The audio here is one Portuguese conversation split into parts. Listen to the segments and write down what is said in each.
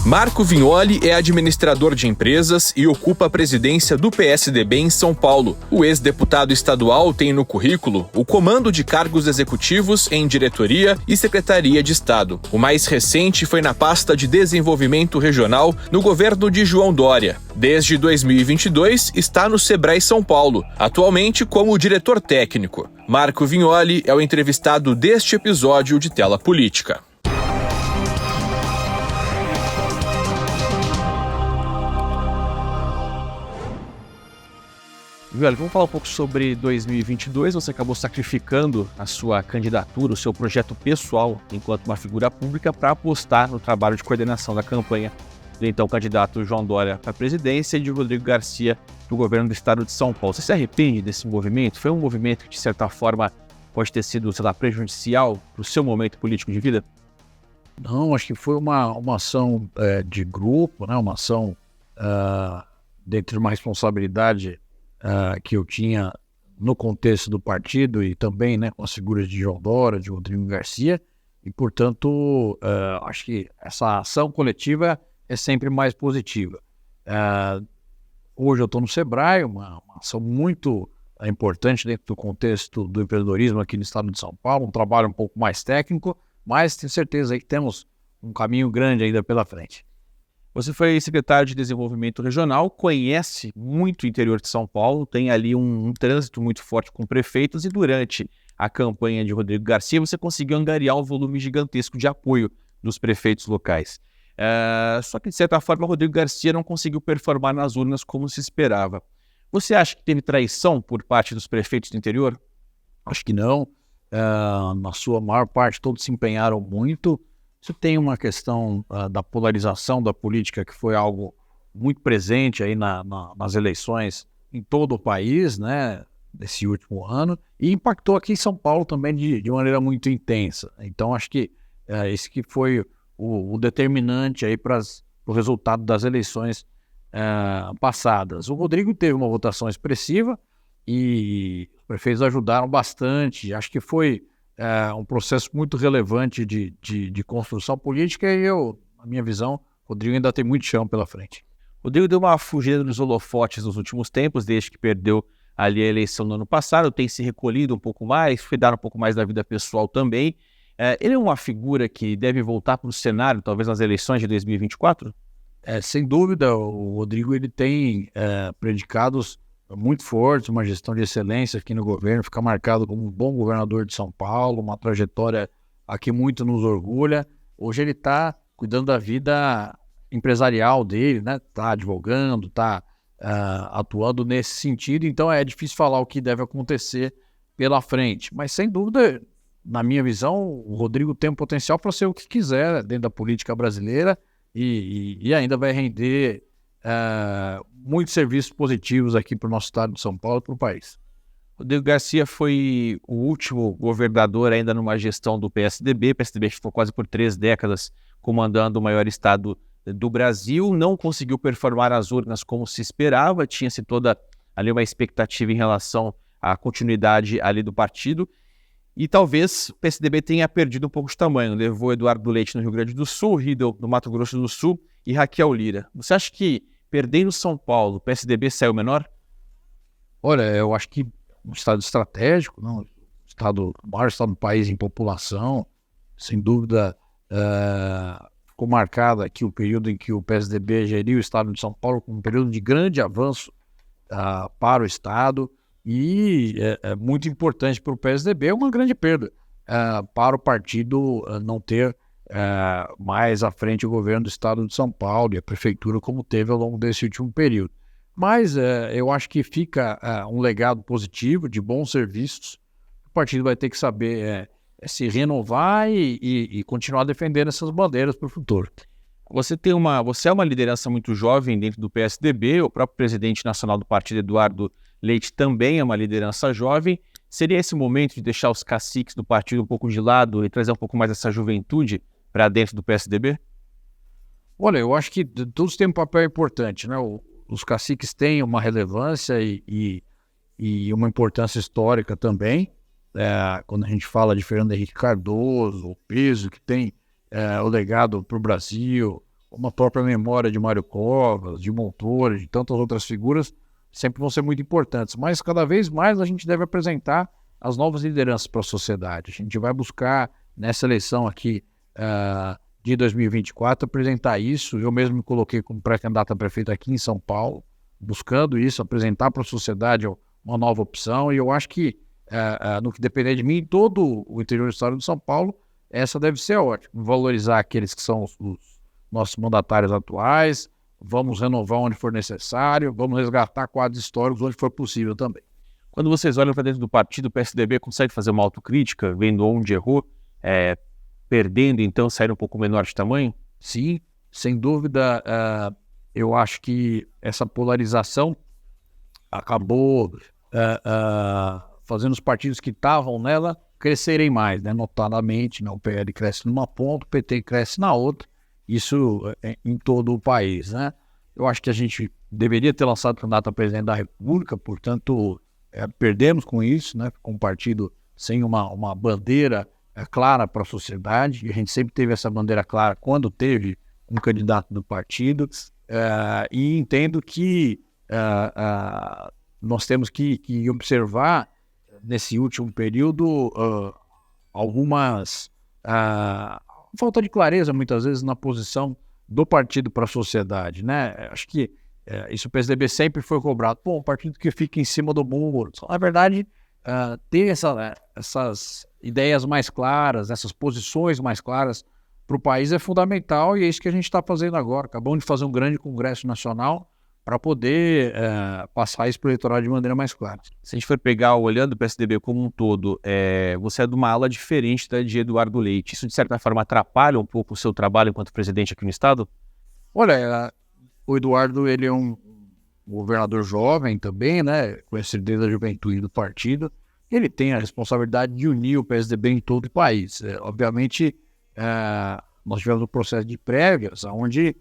Marco Vignoli é administrador de empresas e ocupa a presidência do PSDB em São Paulo. O ex-deputado estadual tem no currículo o comando de cargos executivos em diretoria e secretaria de Estado. O mais recente foi na pasta de desenvolvimento regional no governo de João Dória. Desde 2022, está no Sebrae São Paulo, atualmente como diretor técnico. Marco Vignoli é o entrevistado deste episódio de Tela Política. Vignoli, vamos falar um pouco sobre 2022. Você acabou sacrificando a sua candidatura, o seu projeto pessoal enquanto uma figura pública para apostar no trabalho de coordenação da campanha do então candidato João Dória para a presidência e de Rodrigo Garcia para o governo do estado de São Paulo. Você se arrepende desse movimento? Foi um movimento que, de certa forma, pode ter sido, prejudicial para o seu momento político de vida? Não, acho que foi uma ação de grupo, né? Uma ação dentro de uma responsabilidade que eu tinha no contexto do partido e também, né, com as figuras de João Dória, de Rodrigo Garcia, e, portanto, acho que essa ação coletiva é sempre mais positiva. Hoje eu estou no Sebrae, uma ação muito importante dentro do contexto do empreendedorismo aqui no estado de São Paulo, um trabalho um pouco mais técnico, mas tenho certeza aí que temos um caminho grande ainda pela frente. Você foi secretário de Desenvolvimento Regional, conhece muito o interior de São Paulo, tem ali um trânsito muito forte com prefeitos e durante a campanha de Rodrigo Garcia você conseguiu angariar um volume gigantesco de apoio dos prefeitos locais. Só que, de certa forma, Rodrigo Garcia não conseguiu performar nas urnas como se esperava. Você acha que teve traição por parte dos prefeitos do interior? Acho que não. Na sua maior parte, todos se empenharam muito. Você tem uma questão da polarização da política que foi algo muito presente aí nas eleições em todo o país, né, nesse último ano, e impactou aqui em São Paulo também de maneira muito intensa. Então, acho que esse que foi o determinante aí para o resultado das eleições passadas. O Rodrigo teve uma votação expressiva e os prefeitos ajudaram bastante. Acho que foi um processo muito relevante de construção política e na minha visão, o Rodrigo ainda tem muito chão pela frente. O Rodrigo deu uma fugida nos holofotes nos últimos tempos, desde que perdeu ali a eleição no ano passado, tem se recolhido um pouco mais, foi dar um pouco mais da vida pessoal também. Ele é uma figura que deve voltar para o cenário, talvez nas eleições de 2024? Sem dúvida, o Rodrigo ele tem predicados muito fortes, uma gestão de excelência aqui no governo, fica marcado como um bom governador de São Paulo, uma trajetória a que muito nos orgulha. Hoje ele está cuidando da vida empresarial dele, né? Está advogando, está atuando nesse sentido, então é difícil falar o que deve acontecer pela frente, mas sem dúvida, na minha visão, o Rodrigo tem um potencial para ser o que quiser dentro da política brasileira e ainda vai render muitos serviços positivos aqui para o nosso estado de São Paulo e para o país. Rodrigo Garcia foi o último governador ainda numa gestão do PSDB. O PSDB ficou quase por 3 décadas comandando o maior estado do Brasil, não conseguiu performar nas urnas como se esperava, tinha-se toda ali uma expectativa em relação à continuidade ali do partido e talvez o PSDB tenha perdido um pouco de tamanho. Levou Eduardo Leite no Rio Grande do Sul, Riedel no Mato Grosso do Sul e Raquel Lira. Você acha que perdendo São Paulo, o PSDB saiu menor? Olha, eu acho que um estado estratégico, não? O maior estado do país em população, sem dúvida, ficou marcado aqui o período em que o PSDB geriu o estado de São Paulo como um período de grande avanço para o estado e é muito importante para o PSDB, é uma grande perda para o partido não ter mais à frente o governo do estado de São Paulo e a prefeitura como teve ao longo desse último período. Mas eu acho que fica um legado positivo de bons serviços. O partido vai ter que saber se renovar e continuar defendendo essas bandeiras para o futuro. Você é uma liderança muito jovem dentro do PSDB, o próprio presidente nacional do partido, Eduardo Leite, também é uma liderança jovem. Seria esse momento de deixar os caciques do partido um pouco de lado e trazer um pouco mais essa juventude para dentro do PSDB? Olha, eu acho que todos têm um papel importante, né? Os caciques têm uma relevância e uma importância histórica também. Quando a gente fala de Fernando Henrique Cardoso, o peso que tem o legado para o Brasil, como a própria memória de Mário Covas, de Montoro, de tantas outras figuras, sempre vão ser muito importantes. Mas cada vez mais a gente deve apresentar as novas lideranças para a sociedade. A gente vai buscar, nessa eleição aqui de 2024, apresentar isso. Eu mesmo me coloquei como pré-candidato a prefeito aqui em São Paulo, buscando isso, apresentar para a sociedade uma nova opção. E eu acho que, no que depender de mim, todo o interior do estado de São Paulo, essa deve ser ótima. Valorizar aqueles que são os nossos mandatários atuais, vamos renovar onde for necessário, vamos resgatar quadros históricos onde for possível também. Quando vocês olham para dentro do partido, o PSDB consegue fazer uma autocrítica, vendo onde errou, perdendo, então, sair um pouco menor de tamanho? Sim, sem dúvida. Eu acho que essa polarização acabou fazendo os partidos que estavam nela crescerem mais, né? Notadamente, o PL cresce numa ponta, o PT cresce na outra, isso em todo o país, né? Eu acho que a gente deveria ter lançado o candidato a presidente da República, portanto, perdemos com isso, né? Com um partido sem uma bandeira clara para a sociedade, e a gente sempre teve essa bandeira clara quando teve um candidato do partido, e entendo que nós temos que observar nesse último período algumas falta de clareza muitas vezes na posição do partido para a sociedade, né? Acho que isso o PSDB sempre foi cobrado. Pô, um partido que fica em cima do muro. Na verdade, ter essas ideias mais claras, essas posições mais claras para o país é fundamental, e é isso que a gente está fazendo agora. Acabamos de fazer um grande congresso nacional para poder passar isso para o eleitorado de maneira mais clara. Se a gente for pegar, olhando o PSDB como um todo, você é de uma ala diferente da de Eduardo Leite. Isso, de certa forma, atrapalha um pouco o seu trabalho enquanto presidente aqui no Estado? Olha, o Eduardo, ele é um governador jovem também, né? Conhecido desde a juventude do partido. Ele tem a responsabilidade de unir o PSDB em todo o país. Obviamente, nós tivemos um processo de prévias, onde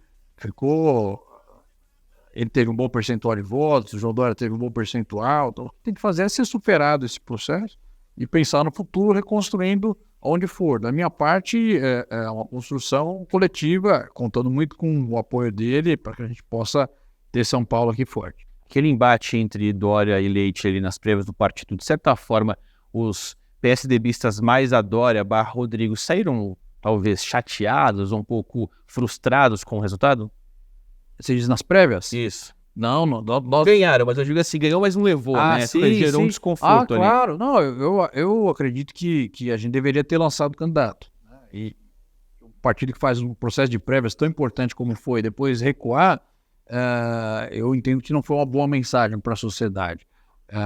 ele teve um bom percentual de votos, o João Dória teve um bom percentual. Então, tem que fazer é ser superado esse processo e pensar no futuro, reconstruindo onde for. Da minha parte, é uma construção coletiva, contando muito com o apoio dele para que a gente possa ter São Paulo aqui forte. Aquele embate entre Dória e Leite ali nas prévias do partido, de certa forma, os PSDBistas mais a Dória / Rodrigo saíram talvez chateados, um pouco frustrados com o resultado? Você diz nas prévias? Isso. Não. Ganharam, mas eu digo assim, ganhou, mas não levou, né? Sim, gerou sim. um desconforto ali. Claro. Não, eu acredito que a gente deveria ter lançado o candidato. Né? E o partido que faz um processo de prévias tão importante como foi, depois recuar, eu entendo que não foi uma boa mensagem para a sociedade.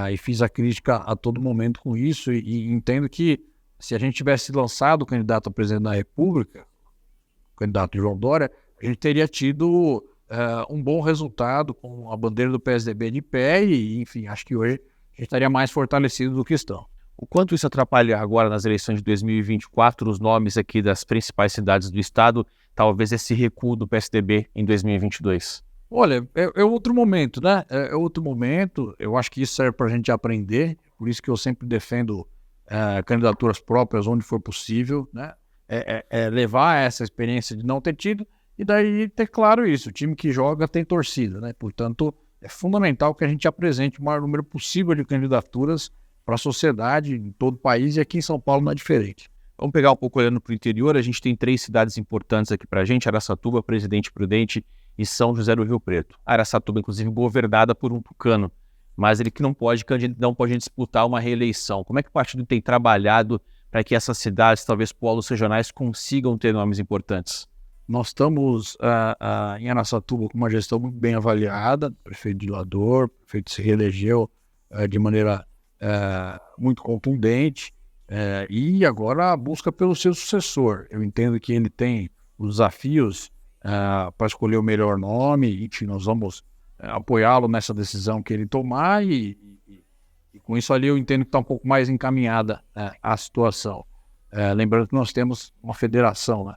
E fiz a crítica a todo momento com isso, e entendo que se a gente tivesse lançado o candidato a presidente da República, o candidato João Dória, a gente teria tido um bom resultado com a bandeira do PSDB de pé e, enfim, acho que hoje a gente estaria mais fortalecido do que estão. O quanto isso atrapalha agora nas eleições de 2024, os nomes aqui das principais cidades do estado, talvez esse recuo do PSDB em 2022? Olha, é outro momento, né? É outro momento, eu acho que isso serve para a gente aprender, por isso que eu sempre defendo candidaturas próprias onde for possível, né? Levar essa experiência de não ter tido, e daí ter claro isso, o time que joga tem torcida, né? Portanto, é fundamental que a gente apresente o maior número possível de candidaturas para a sociedade em todo o país, e aqui em São Paulo não é diferente. Vamos pegar um pouco olhando para o interior, a gente tem 3 cidades importantes aqui para a gente, Araçatuba, Presidente Prudente e São José do Rio Preto. Araçatuba, inclusive, governada por um tucano, mas ele que não pode disputar uma reeleição. Como é que o partido tem trabalhado para que essas cidades, talvez polos regionais, consigam ter nomes importantes? Nós estamos em Araçatuba com uma gestão muito bem avaliada, prefeito Dilador, o prefeito se reelegeu de maneira muito contundente, e agora a busca pelo seu sucessor. Eu entendo que ele tem os desafios para escolher o melhor nome, enfim, nós vamos apoiá-lo nessa decisão que ele tomar, e com isso ali eu entendo que está um pouco mais encaminhada a situação. Lembrando que nós temos uma federação, né?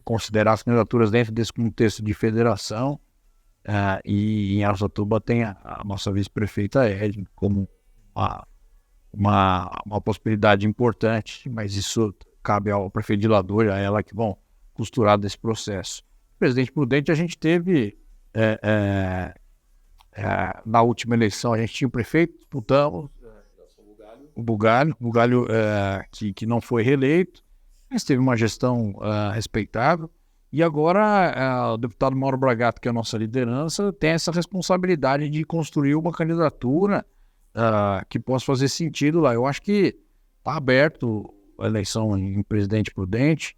Considerar as candidaturas dentro desse contexto de federação, e em Araçatuba tem a nossa vice-prefeita Edna como uma possibilidade importante, mas isso cabe ao prefeito Dilador, a ela que vão costurar desse processo. presidente prudente a gente teve, na última eleição, a gente tinha o prefeito, disputamos, o Bugalho, que não foi reeleito, mas teve uma gestão respeitável. E agora o deputado Mauro Bragato, que é a nossa liderança, tem essa responsabilidade de construir uma candidatura que possa fazer sentido lá. Eu acho que está aberto a eleição em presidente prudente.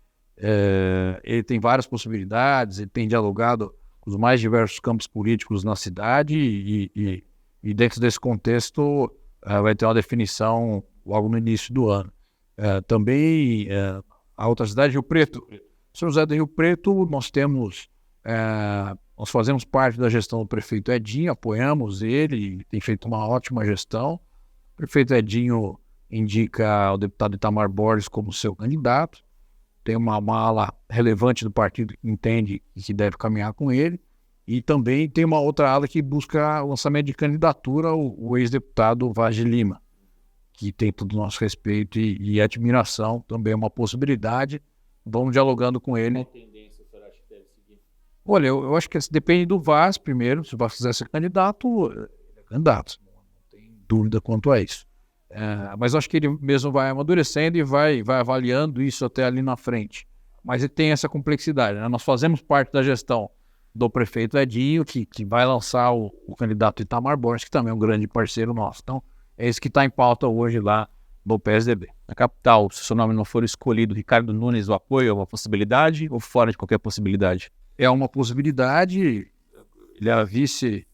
Ele tem várias possibilidades, ele tem dialogado com os mais diversos campos políticos na cidade e dentro desse contexto vai ter uma definição logo no início do ano. Também a outra cidade, Rio Preto. São José do Rio Preto, nós fazemos parte da gestão do prefeito Edinho, apoiamos ele tem feito uma ótima gestão. O prefeito Edinho indica o deputado Itamar Borges como seu candidato. Tem uma ala relevante do partido que entende e que deve caminhar com ele. E também tem uma outra ala que busca o lançamento de candidatura, o ex-deputado Vaz de Lima, que tem todo o nosso respeito e admiração, também é uma possibilidade. Vamos dialogando com ele. Qual tendência o senhor acha que deve seguir? Olha, eu acho que depende do Vaz primeiro. Se o Vaz quiser ser candidato, ele é candidato. Não tem dúvida quanto a isso. Mas eu acho que ele mesmo vai amadurecendo e vai avaliando isso até ali na frente. Mas ele tem essa complexidade, né? Nós fazemos parte da gestão do prefeito Edinho, que vai lançar o candidato Itamar Borges, que também é um grande parceiro nosso. Então, é isso que está em pauta hoje lá do PSDB. Na capital, se o seu nome não for escolhido, Ricardo Nunes, o apoio é uma possibilidade ou fora de qualquer possibilidade? É uma possibilidade. Ele é a vice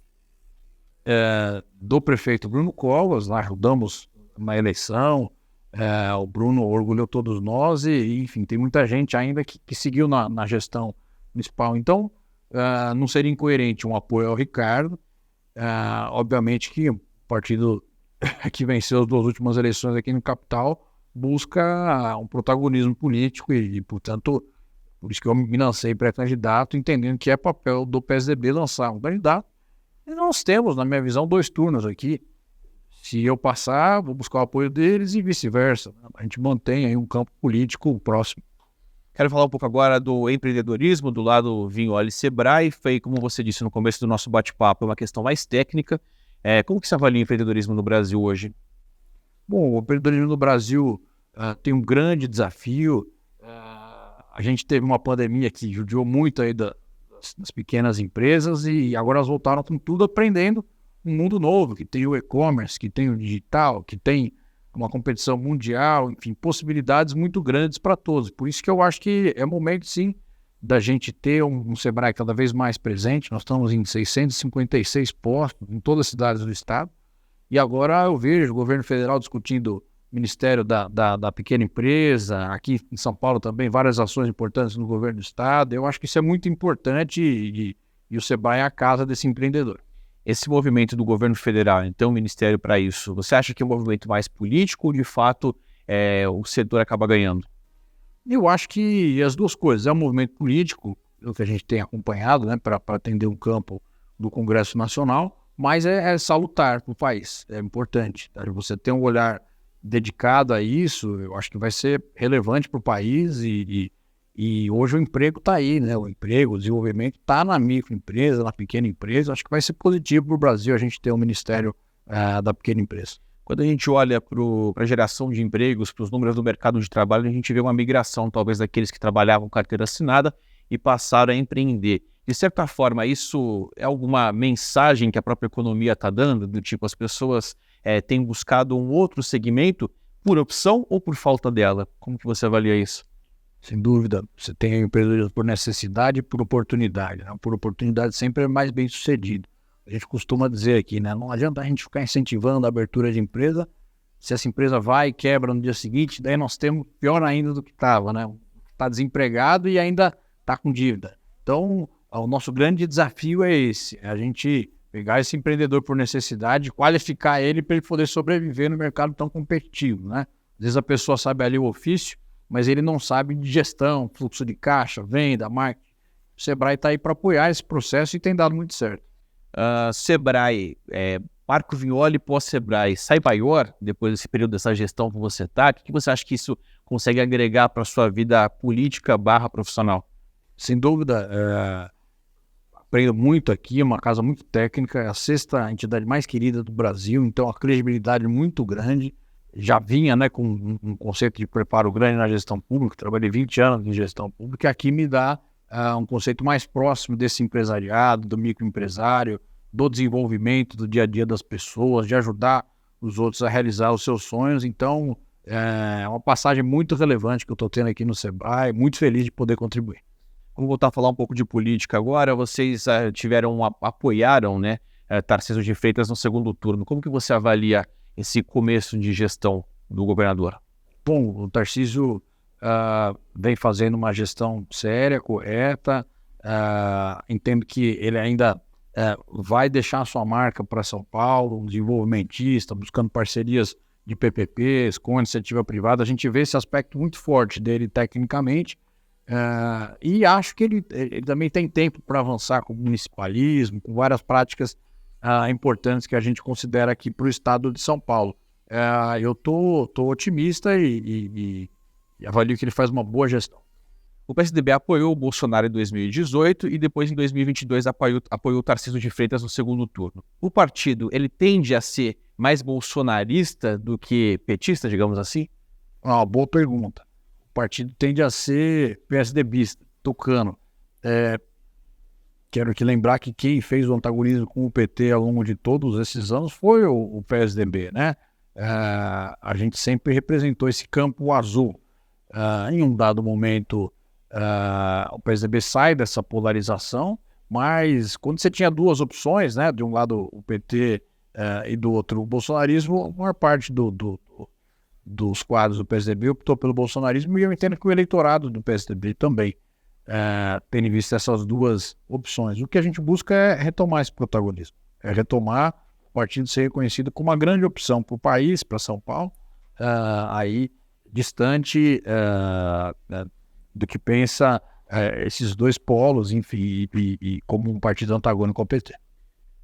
do prefeito Bruno Covas, lá ajudamos uma eleição, o Bruno orgulhou todos nós e enfim, tem muita gente ainda que seguiu na gestão municipal. Então, não seria incoerente um apoio ao Ricardo. Obviamente que o partido que venceu as 2 últimas eleições aqui no capital busca um protagonismo político e, portanto, por isso que eu me lancei pré-candidato, entendendo que é papel do PSDB lançar um candidato. E nós temos, na minha visão, 2 turnos aqui. Se eu passar, vou buscar o apoio deles e vice-versa. A gente mantém aí um campo político próximo. Quero falar um pouco agora do empreendedorismo do lado Vignoli Sebrae. Foi, como você disse no começo do nosso bate-papo, é uma questão mais técnica. Como que se avalia o empreendedorismo no Brasil hoje? Bom, o empreendedorismo no Brasil tem um grande desafio. A gente teve uma pandemia que judiou muito aí das pequenas empresas e agora elas voltaram com tudo aprendendo um mundo novo, que tem o e-commerce, que tem o digital, que tem uma competição mundial, enfim, possibilidades muito grandes para todos. Por isso que eu acho que é momento, sim, da gente ter um Sebrae cada vez mais presente. Nós estamos em 656 postos em todas as cidades do estado. E agora eu vejo o governo federal discutindo o Ministério da Pequena Empresa, aqui em São Paulo também, várias ações importantes no governo do estado. Eu acho que isso é muito importante e o Sebrae é a casa desse empreendedor. Esse movimento do governo federal, então, o Ministério para isso, você acha que é um movimento mais político ou, de fato, o setor acaba ganhando? Eu acho que as 2 coisas. É um movimento político, o que a gente tem acompanhado, né, para atender um campo do Congresso Nacional, mas é salutar para o país, é importante. Tá? Você ter um olhar dedicado a isso, eu acho que vai ser relevante para o país e hoje o emprego está aí, né? O emprego, o desenvolvimento está na microempresa, na pequena empresa. Acho que vai ser positivo para o Brasil a gente ter um Ministério da Pequena Empresa. Quando a gente olha para a geração de empregos, para os números do mercado de trabalho, a gente vê uma migração, talvez, daqueles que trabalhavam com carteira assinada e passaram a empreender. De certa forma, isso é alguma mensagem que a própria economia está dando? Do tipo, as pessoas têm buscado um outro segmento por opção ou por falta dela? Como que você avalia isso? Sem dúvida, você tem empreendedorismo por necessidade e por oportunidade. Né? Por oportunidade sempre é mais bem sucedido. A gente costuma dizer aqui, né? Não adianta a gente ficar incentivando a abertura de empresa, se essa empresa vai e quebra no dia seguinte, daí nós temos pior ainda do que estava, né? Está desempregado e ainda está com dívida. Então, o nosso grande desafio é esse, a gente pegar esse empreendedor por necessidade, qualificar ele para ele poder sobreviver no mercado tão competitivo, né? Às vezes a pessoa sabe ali o ofício, mas ele não sabe de gestão, fluxo de caixa, venda, marketing. O Sebrae está aí para apoiar esse processo e tem dado muito certo. Sebrae, Marco Vignoli pós-Sebrae, sai maior depois desse período dessa gestão que você está? O que você acha que isso consegue agregar para a sua vida política / profissional? sem dúvida, aprendo muito aqui, é uma casa muito técnica, é a sexta entidade mais querida do Brasil, então a credibilidade é muito grande. Já vinha, né, com um conceito de preparo grande na gestão pública, trabalhei 20 anos em gestão pública, e aqui me dá um conceito mais próximo desse empresariado, do microempresário, do desenvolvimento do dia a dia das pessoas, de ajudar os outros a realizar os seus sonhos. Então, é uma passagem muito relevante que eu estou tendo aqui no Sebrae, muito feliz de poder contribuir. Vamos voltar a falar um pouco de política agora. Vocês apoiaram, né, Tarcísio de Freitas no segundo turno. Como que você avalia esse começo de gestão do governador? Bom, o Tarcísio vem fazendo uma gestão séria, correta. Entendo que ele ainda vai deixar sua marca para São Paulo, um desenvolvimentista, buscando parcerias de PPPs com a iniciativa privada. A gente vê esse aspecto muito forte dele tecnicamente. E acho que ele também tem tempo para avançar com o municipalismo, com várias práticas importantes que a gente considera aqui para o estado de São Paulo. Eu tô otimista e avalio que ele faz uma boa gestão. O PSDB apoiou o Bolsonaro em 2018 e depois em 2022 apoiou o Tarcísio de Freitas no segundo turno. O partido, ele tende a ser mais bolsonarista do que petista, digamos assim? Uma boa pergunta. O partido tende a ser PSDBista, tucano. Quero que lembrar que quem fez o antagonismo com o PT ao longo de todos esses anos foi o PSDB, né? A gente sempre representou esse campo azul. Em um dado momento, o PSDB sai dessa polarização, mas quando você tinha duas opções, né? De um lado o PT e do outro o bolsonarismo, a maior parte dos quadros do PSDB optou pelo bolsonarismo, e eu entendo que o eleitorado do PSDB também tendo visto essas duas opções. O que a gente busca é retomar esse protagonismo, é retomar o partido ser reconhecido como uma grande opção para o país, para São Paulo, aí distante do que pensa esses dois polos, enfim, e como um partido antagônico ao PT.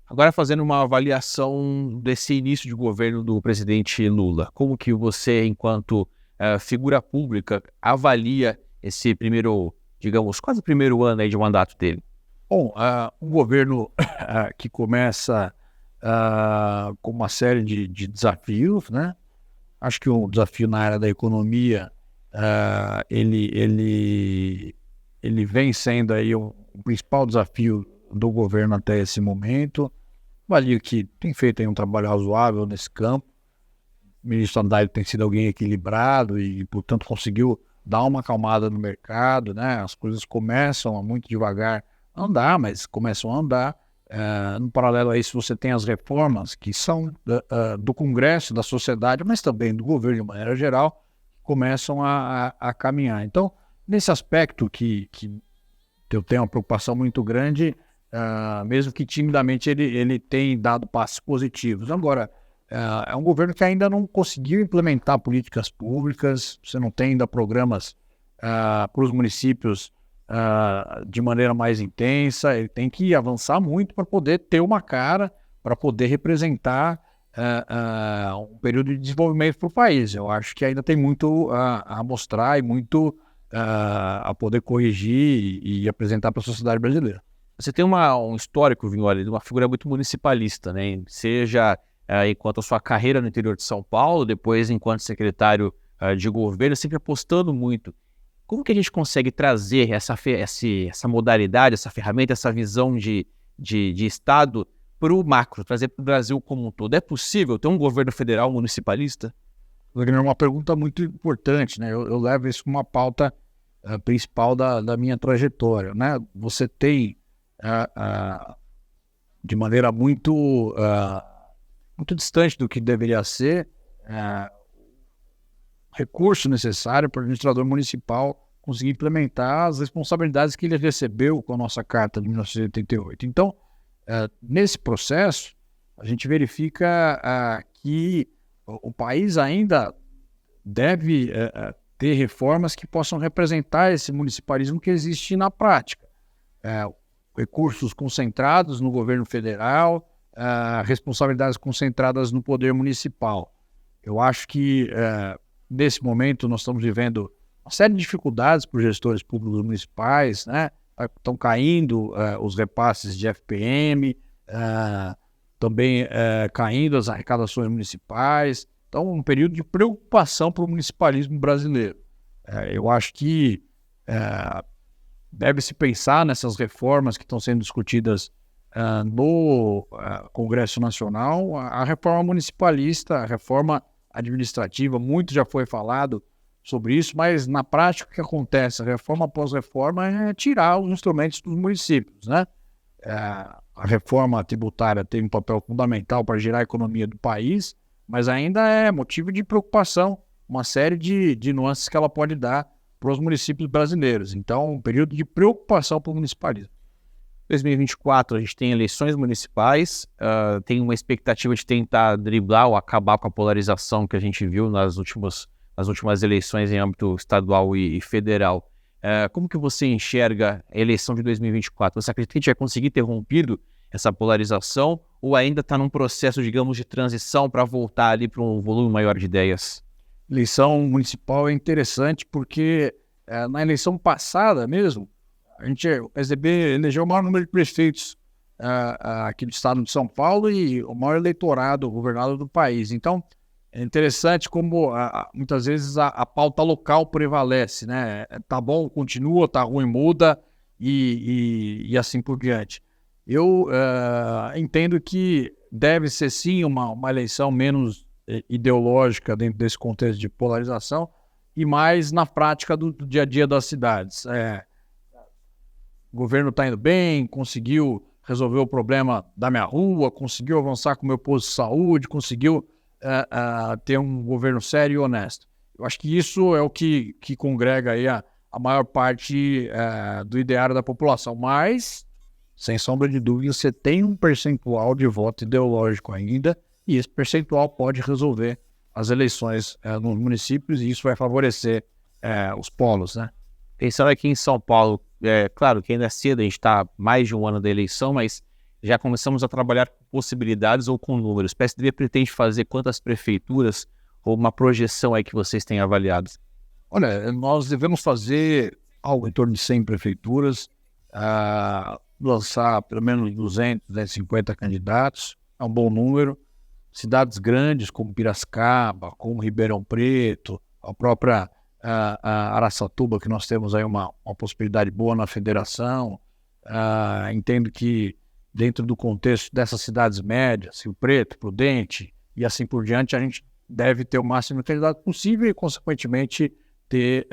Agora, fazendo uma avaliação desse início de governo do presidente Lula, como que você, enquanto figura pública, avalia esse primeiro, digamos, quase primeiro ano aí de mandato dele? Bom, um governo que começa com uma série de desafios, né? Acho que o desafio na área da economia, ele vem sendo aí o principal desafio do governo até esse momento. Avalio que tem feito aí um trabalho razoável nesse campo. O ministro Haddad tem sido alguém equilibrado e, portanto, conseguiu dar uma acalmada no mercado, né? As coisas começam muito devagar a andar, mas começam a andar. No paralelo a isso, você tem as reformas que são do Congresso, da sociedade, mas também do governo de maneira geral, que começam a caminhar. Então, nesse aspecto que eu tenho uma preocupação muito grande, mesmo que timidamente ele tem dado passos positivos. Agora, é um governo que ainda não conseguiu implementar políticas públicas, você não tem ainda programas para os municípios de maneira mais intensa. Ele tem que avançar muito para poder ter uma cara, para poder representar um período de desenvolvimento para o país. Eu acho que ainda tem muito a mostrar e muito a poder corrigir e apresentar para a sociedade brasileira. Você tem um histórico, Vignoli, de uma figura muito municipalista, né? Seja enquanto a sua carreira no interior de São Paulo, depois enquanto secretário de governo, sempre apostando muito. Como que a gente consegue trazer essa modalidade, essa ferramenta, essa visão de Estado para o macro, trazer para o Brasil como um todo? É possível ter um governo federal municipalista? É uma pergunta muito importante, né? Eu levo isso como uma pauta principal da minha trajetória, né? Você tem, de maneira muito distante do que deveria ser, recurso necessário para o administrador municipal conseguir implementar as responsabilidades que ele recebeu com a nossa Carta de 1988. Então, nesse processo, a gente verifica que o país ainda deve ter reformas que possam representar esse municipalismo que existe na prática. Recursos concentrados no governo federal, responsabilidades concentradas no poder municipal. Eu acho que nesse momento nós estamos vivendo uma série de dificuldades para os gestores públicos municipais, né? estão caindo os repasses de FPM, também caindo as arrecadações municipais. Então, um período de preocupação para o municipalismo brasileiro. Eu acho que deve-se pensar nessas reformas que estão sendo discutidas no Congresso Nacional, a reforma municipalista, a reforma administrativa, muito já foi falado sobre isso, mas na prática o que acontece, a reforma após reforma, é tirar os instrumentos dos municípios, né? A reforma tributária tem um papel fundamental para gerar a economia do país, mas ainda é motivo de preocupação, uma série de nuances que ela pode dar para os municípios brasileiros. Então, um período de preocupação para o municipalismo. 2024 a gente tem eleições municipais, tem uma expectativa de tentar driblar ou acabar com a polarização que a gente viu nas últimas eleições em âmbito estadual e federal. Como que você enxerga a eleição de 2024? Você acredita que a gente vai conseguir ter rompido essa polarização ou ainda está num processo, digamos, de transição para voltar ali para um volume maior de ideias? Eleição municipal é interessante porque na eleição passada mesmo, o PSDB elegeu o maior número de prefeitos aqui do estado de São Paulo e o maior eleitorado governado do país. Então, é interessante como muitas vezes a pauta local prevalece, né? Tá bom, continua, tá ruim, muda e assim por diante. Eu entendo que deve ser sim uma eleição menos ideológica dentro desse contexto de polarização e mais na prática do dia a dia das cidades. O governo está indo bem, conseguiu resolver o problema da minha rua, conseguiu avançar com o meu posto de saúde, conseguiu ter um governo sério e honesto. Eu acho que isso é o que congrega aí a maior parte do ideário da população, mas, sem sombra de dúvida, você tem um percentual de voto ideológico ainda, e esse percentual pode resolver as eleições nos municípios, e isso vai favorecer os polos, né? Pensando aqui em São Paulo, claro que ainda é cedo, a gente está mais de um ano da eleição, mas já começamos a trabalhar com possibilidades ou com números. O PSDB pretende fazer quantas prefeituras ou uma projeção aí que vocês têm avaliado? Olha, nós devemos fazer algo em torno de 100 prefeituras, lançar pelo menos 200, 250 candidatos, é um bom número. Cidades grandes como Piracicaba, como Ribeirão Preto, a própria Araçatuba, que nós temos aí uma possibilidade boa na federação. Entendo que dentro do contexto dessas cidades médias, Rio Preto, Prudente e assim por diante, a gente deve ter o máximo de candidato possível e, consequentemente, ter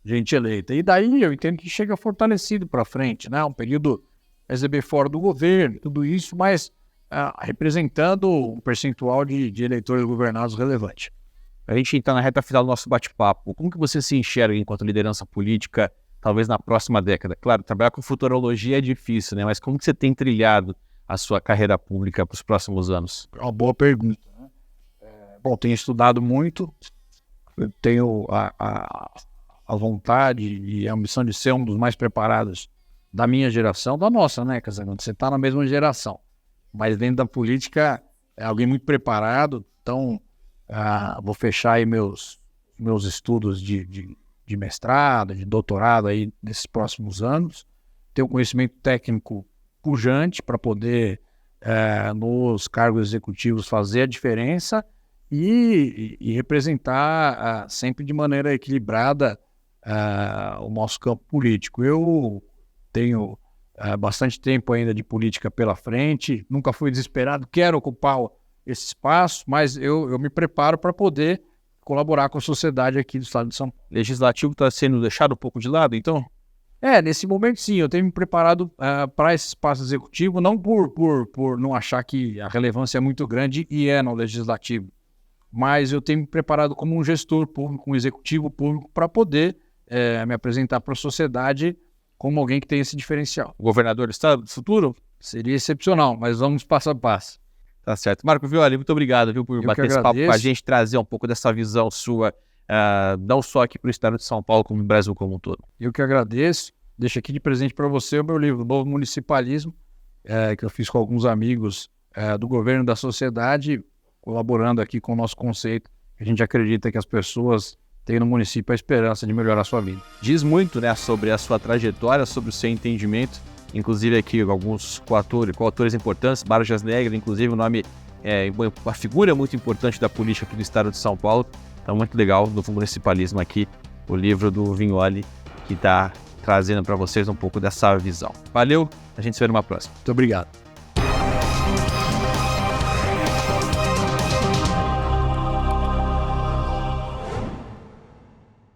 gente eleita. E daí eu entendo que chega fortalecido para frente, né? Um período PSDB fora do governo, tudo isso, mas representando um percentual de eleitores governados relevante. A gente está na reta final do nosso bate-papo. Como que você se enxerga enquanto liderança política, talvez na próxima década? Claro, trabalhar com futurologia é difícil, né? Mas como que você tem trilhado a sua carreira pública para os próximos anos? É uma boa pergunta, né? Bom, tenho estudado muito, eu tenho a vontade e a ambição de ser um dos mais preparados da minha geração, da nossa, né? Quer dizer, você está na mesma geração, mas dentro da política é alguém muito preparado, então vou fechar aí meus estudos de mestrado, de doutorado aí nesses próximos anos, ter um conhecimento técnico pujante para poder, nos cargos executivos, fazer a diferença e representar sempre de maneira equilibrada o nosso campo político. Eu tenho bastante tempo ainda de política pela frente, nunca fui desesperado, quero ocupar esse espaço, mas eu me preparo para poder colaborar com a sociedade aqui do estado de São Paulo. O legislativo está sendo deixado um pouco de lado, então? Nesse momento sim, eu tenho me preparado para esse espaço executivo, não por não achar que a relevância é muito grande e no legislativo, mas eu tenho me preparado como um gestor público, um executivo público, para poder me apresentar para a sociedade como alguém que tem esse diferencial. O governador do estado do futuro? Seria excepcional, mas vamos passo a passo. Tá certo. Marco Violi, muito obrigado, por bater esse papo com a gente, trazer um pouco dessa visão sua, não só aqui para o estado de São Paulo, como no Brasil como um todo. Eu que agradeço. Deixo aqui de presente para você o meu livro, Novo Municipalismo, que eu fiz com alguns amigos do governo da sociedade, colaborando aqui com o nosso conceito. A gente acredita que as pessoas tem no município a esperança de melhorar a sua vida. Diz muito, né, sobre a sua trajetória, sobre o seu entendimento, inclusive aqui alguns coautores importantes, Vargas Negra, inclusive o nome uma figura muito importante da política aqui do estado de São Paulo. Então, muito legal, no municipalismo aqui, o livro do Vignoli, que está trazendo para vocês um pouco dessa visão. Valeu, a gente se vê numa próxima. Muito obrigado.